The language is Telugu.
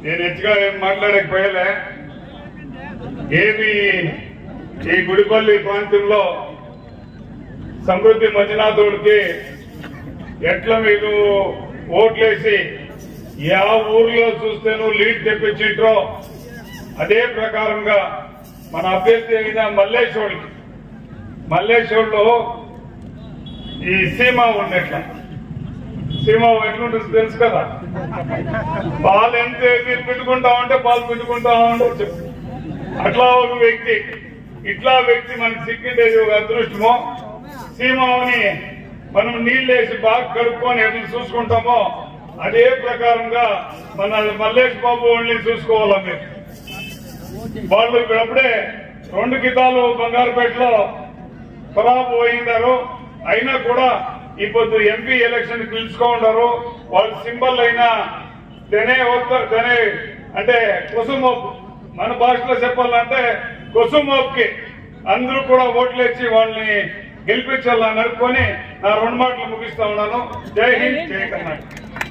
నేను ಹೆಚ್ಚಿగా ఏం మాట్లాడకపోయలే. ఏమి ఈ గుడిపల్లి ప్రాంతంలో సమృద్ధి మంజునాథుడికి ఎట్లా మీరు ఓట్లేసి యా ఊర్లో చూస్తేనూ లీడ్ తెప్పించింట్రో అదే ప్రకారంగా మన అభ్యర్థి అయిన మల్లేశ్వరులో ఈ సీమ ఉన్నట్ల సీమ ఎట్లుంటుంది తెలుసు కదా. పాలు ఎంత పిండుకుంటా ఉంటే పాలు పిండుకుంటా ఉంటే అట్లా ఒక వ్యక్తి మనకి సిక్కిండేది ఒక అదృష్టమో. సీమని మనం నీళ్ళేసి బాగా కడుక్కొని ఎట్లా చూసుకుంటామో అదే ప్రకారంగా మన మల్లేష్ బాబు వాళ్ళని చూసుకోవాలా మీరు. వాళ్ళు ఇప్పుడప్పుడే 2 కితాలు బంగారుపేటలో ఖరాబ్ పోయినారు. అయినా కూడా ఇప్పుడు ఎంపీ ఎలక్షన్ పిలుచుకుంటారు. వాళ్ళ సింబల్ అయినా దనే అంటే కుసుమోపు, మన భాషలో చెప్పాలంటే కుసుమోపుకి అందరూ కూడా ఓట్లేసి వాళ్ళని గెలిపించాలని అనుకొని నా 2 మాటలు ముగిస్తా ఉన్నాను. జై హింద్, జై కర్ణాటక.